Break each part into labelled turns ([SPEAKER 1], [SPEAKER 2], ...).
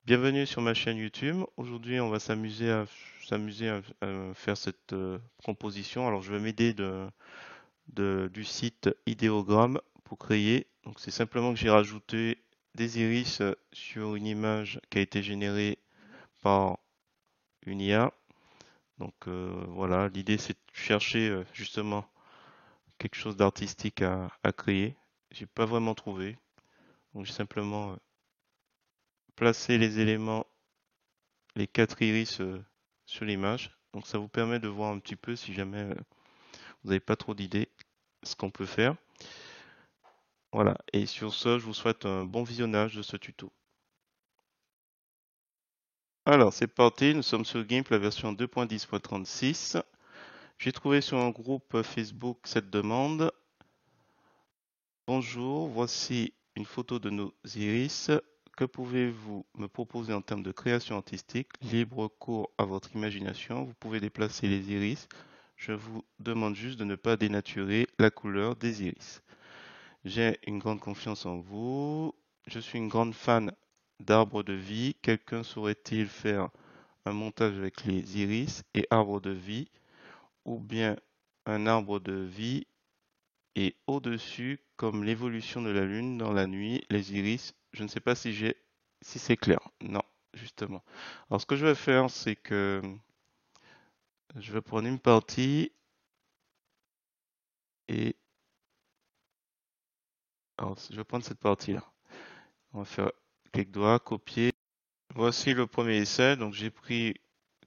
[SPEAKER 1] Bienvenue sur ma chaîne YouTube. Aujourd'hui, on va s'amuser à faire cette composition. Alors, je vais m'aider du site Ideogram pour créer. Donc, c'est simplement que j'ai rajouté des iris sur une image qui a été générée par une IA. Donc, voilà, l'idée c'est de chercher justement quelque chose d'artistique à créer. J'ai pas vraiment trouvé. Donc, j'ai simplement placé les éléments, les quatre iris sur l'image. Donc ça vous permet de voir un petit peu si jamais vous n'avez pas trop d'idées ce qu'on peut faire. Voilà, et sur ce, je vous souhaite un bon visionnage de ce tuto. Alors c'est parti, nous sommes sur GIMP, la version 2.10.36. J'ai trouvé sur un groupe Facebook cette demande. Bonjour, voici une photo de nos iris. Que pouvez-vous me proposer en termes de création artistique? Libre cours à votre imagination. Vous pouvez déplacer les iris. Je vous demande juste de ne pas dénaturer la couleur des iris. J'ai une grande confiance en vous. Je suis une grande fan d'arbres de vie. Quelqu'un saurait-il faire un montage avec les iris et arbres de vie, ou bien un arbre de vie et au-dessus, comme l'évolution de la Lune dans la nuit, les iris. Je ne sais pas si c'est clair. Non, justement. Alors, ce que je vais faire, c'est que je vais prendre une partie et alors, je vais prendre cette partie-là. On va faire clic droit, copier. Voici le premier essai. Donc, j'ai pris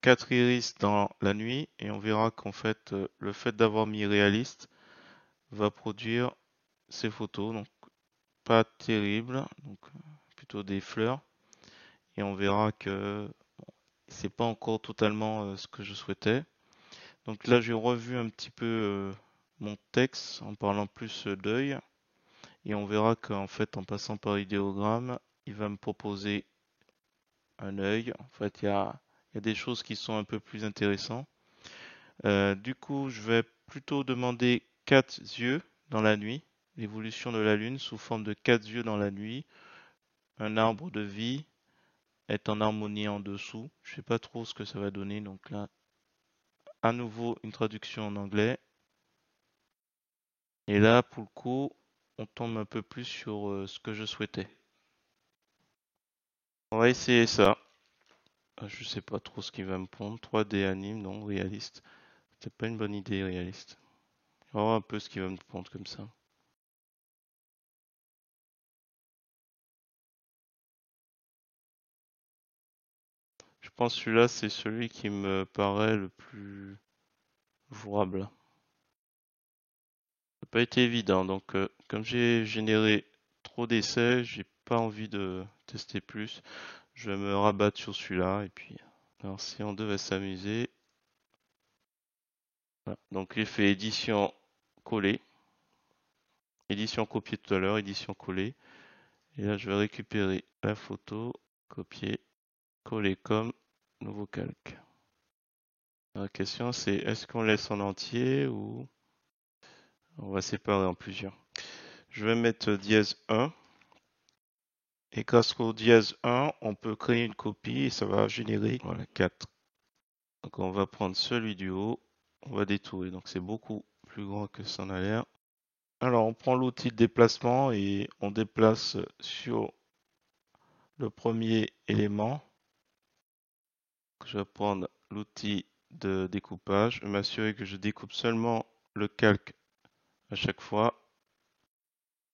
[SPEAKER 1] 4 iris dans la nuit et on verra qu'en fait, le fait d'avoir mis réaliste va produire ces photos. Donc, pas terrible. Donc, plutôt des fleurs. Et on verra que c'est pas encore totalement ce que je souhaitais. Donc là, j'ai revu un petit peu mon texte en parlant plus d'œil. Et on verra qu'en fait, en passant par idéogramme, il va me proposer un œil. En fait, il y a des choses qui sont un peu plus intéressantes. Du coup, je vais plutôt demander 4 yeux dans la nuit, l'évolution de la Lune sous forme de 4 yeux dans la nuit, un arbre de vie est en harmonie en dessous. Je sais pas trop ce que ça va donner, donc là, à nouveau une traduction en anglais. Et là, pour le coup, on tombe un peu plus sur ce que je souhaitais. On va essayer ça. Je sais pas trop ce qu'il va me prendre. 3D anime, non, réaliste. C'est pas une bonne idée, réaliste. On va voir un peu ce qu'il va me prendre comme ça. Je pense que celui-là, c'est celui qui me paraît le plus jouable. Ça n'a pas été évident, donc comme j'ai généré trop d'essais, j'ai pas envie de tester plus. Je vais me rabattre sur celui-là et puis. Alors si on devait s'amuser. Voilà. Donc j'ai fait édition coller, édition copier tout à l'heure, édition coller. Et là je vais récupérer la photo, copier, coller comme nouveau calque. La question c'est est-ce qu'on laisse en entier ou on va séparer en plusieurs. Je vais mettre dièse 1. Et grâce au dièse 1, on peut créer une copie et ça va générer voilà, 4. Donc on va prendre celui du haut, on va détourer. Donc c'est beaucoup plus grand que ça en a l'air. Alors on prend l'outil de déplacement et on déplace sur le premier élément. Je vais prendre l'outil de découpage, m'assurer que je découpe seulement le calque à chaque fois.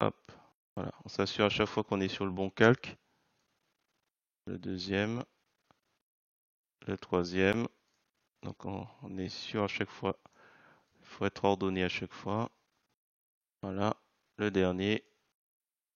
[SPEAKER 1] Hop, voilà, on s'assure à chaque fois qu'on est sur le bon calque. Le deuxième, le troisième. Donc on est sûr à chaque fois. Il faut être ordonné à chaque fois. Voilà, le dernier,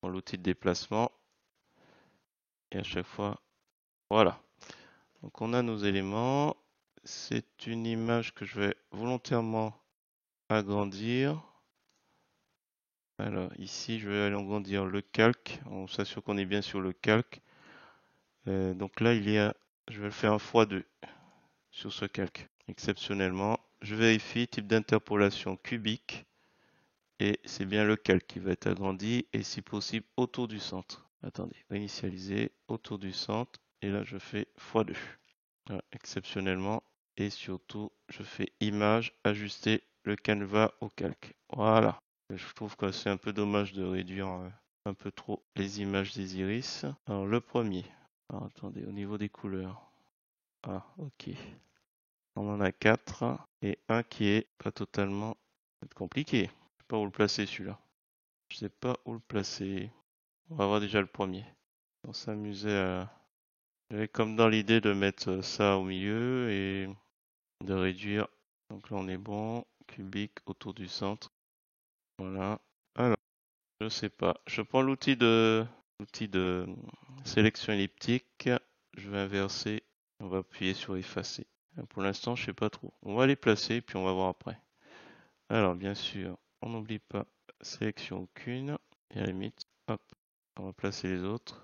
[SPEAKER 1] pour l'outil de déplacement. Et à chaque fois, voilà. Donc on a nos éléments. C'est une image que je vais volontairement agrandir. Alors ici, je vais aller agrandir le calque. On s'assure qu'on est bien sur le calque. Donc là, je vais le faire un x2 sur ce calque. Exceptionnellement, je vérifie type d'interpolation cubique. Et c'est bien le calque qui va être agrandi et si possible autour du centre. Attendez, réinitialiser autour du centre. Et là, je fais x2. Voilà, exceptionnellement. Et surtout, je fais image, ajuster le canevas au calque. Voilà. Je trouve que c'est un peu dommage de réduire un peu trop les images des iris. Alors, le premier. Alors, attendez, au niveau des couleurs. Ah, ok. On en a 4 et un qui est pas totalement compliqué. Je sais pas où le placer celui-là. Je sais pas où le placer. On va voir déjà le premier. On s'amusait à... J'avais comme dans l'idée de mettre ça au milieu et de réduire. Donc là on est bon. Cubique autour du centre. Voilà. Alors, je sais pas. Je prends l'outil de sélection elliptique. Je vais inverser. On va appuyer sur effacer. Pour l'instant, je sais pas trop. On va les placer puis on va voir après. Alors, bien sûr, on n'oublie pas sélection aucune. Et à la limite, hop, on va placer les autres.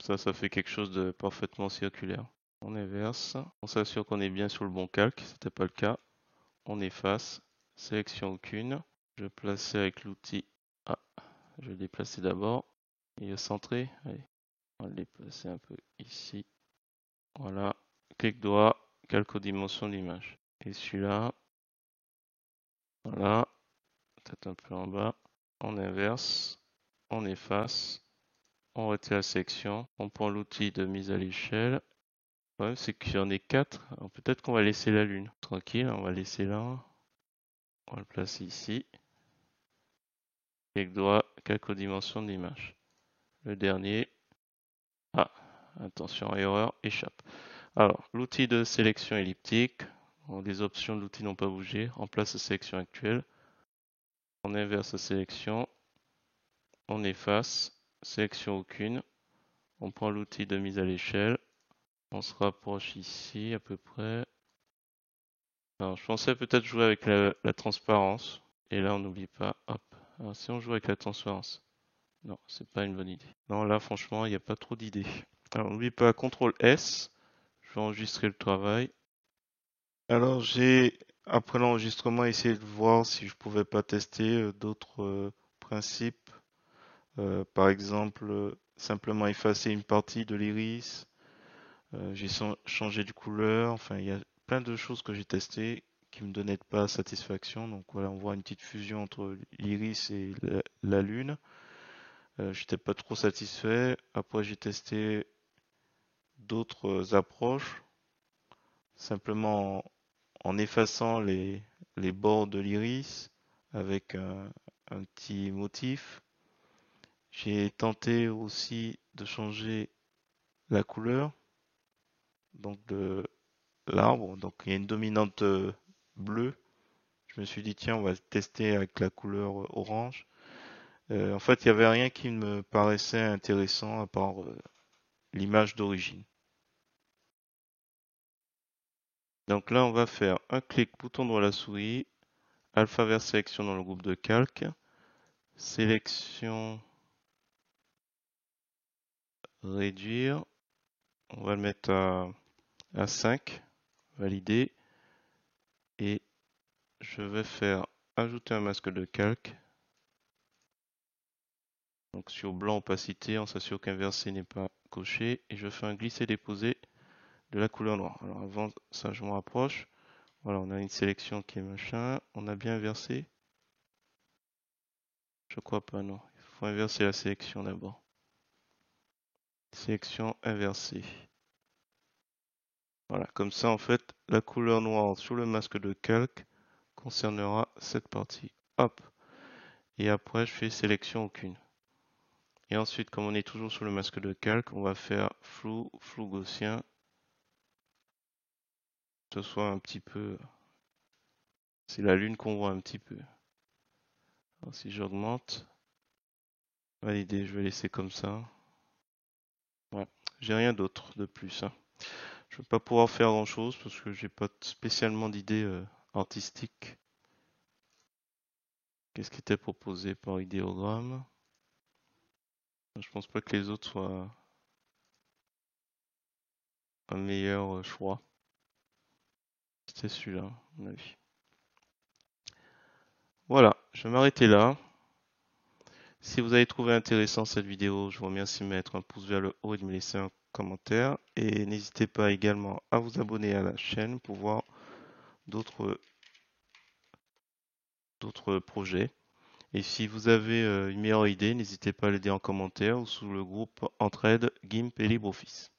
[SPEAKER 1] Ça fait quelque chose de parfaitement circulaire. On inverse. On s'assure qu'on est bien sur le bon calque. C'était pas le cas. On efface. Sélection aucune. Je vais placer avec l'outil. Ah, je vais le déplacer d'abord. Il est centré. Allez, on va le déplacer un peu ici. Voilà. Clic droit, calque aux dimensions de l'image. Et celui-là, voilà. Peut-être un peu en bas. On inverse. On efface. On retire la sélection. On prend l'outil de mise à l'échelle. Le problème, c'est qu'il y en a 4. Alors peut-être qu'on va laisser la lune. Tranquille, on va laisser là. On va le placer ici. Clic droit, calque aux dimensions de l'image. Le dernier. Ah, attention, erreur, échappe. Alors, l'outil de sélection elliptique. Bon, les options de l'outil n'ont pas bougé. Remplace la sélection actuelle. On inverse la sélection. On efface. Sélection aucune. On prend l'outil de mise à l'échelle. On se rapproche ici à peu près. Alors, je pensais peut-être jouer avec la transparence. Et là, on n'oublie pas. Hop. Alors, si on joue avec la transparence. Non, c'est pas une bonne idée. Non, là, franchement, il n'y a pas trop d'idées. Alors, n'oublie pas CTRL S. Je vais enregistrer le travail. Alors, j'ai, après l'enregistrement, essayé de voir si je pouvais pas tester d'autres principes. Par exemple, simplement effacer une partie de l'iris. J'ai changé de couleur. Enfin, il y a plein de choses que j'ai testées qui me donnaient pas satisfaction. Donc voilà, on voit une petite fusion entre l'iris et la lune. J'étais pas trop satisfait. Après, j'ai testé d'autres approches, simplement en effaçant les bords de l'iris avec un petit motif. J'ai tenté aussi de changer la couleur donc de l'arbre. Donc il y a une dominante bleue. Je me suis dit tiens, on va tester avec la couleur orange. En fait, il n'y avait rien qui me paraissait intéressant à part l'image d'origine. Donc là, on va faire un clic bouton droit à la souris, alpha vers sélection dans le groupe de calque, sélection réduire, on va le mettre à 5, valider, et je vais faire ajouter un masque de calque. Donc sur blanc opacité, on s'assure qu'inversé n'est pas coché, et je fais un glisser-déposer de la couleur noire. Alors avant ça, je me rapproche. Voilà, on a une sélection qui est machin. On a bien inversé? Je crois pas, non. Il faut inverser la sélection d'abord. Sélection inversée. Voilà, comme ça, en fait, la couleur noire sur le masque de calque concernera cette partie. Hop. Et après, je fais sélection aucune. Et ensuite, comme on est toujours sur le masque de calque, on va faire flou, flou gaussien. Que ce soit un petit peu... C'est la lune qu'on voit un petit peu. Alors, si j'augmente, valider, je vais laisser comme ça. Ouais, j'ai rien d'autre de plus, hein. Je ne vais pas pouvoir faire grand chose parce que j'ai pas spécialement d'idée artistique. Qu'est-ce qui était proposé par idéogramme? Je pense pas que les autres soient un meilleur choix. C'était celui-là, à mon avis. Voilà, je vais m'arrêter là. Si vous avez trouvé intéressant cette vidéo, je vous remercie de mettre un pouce vers le haut et de me laisser un commentaire et n'hésitez pas également à vous abonner à la chaîne pour voir d'autres projets. Et si vous avez une meilleure idée, n'hésitez pas à l'aider en commentaire ou sous le groupe Entraide GIMP et LibreOffice.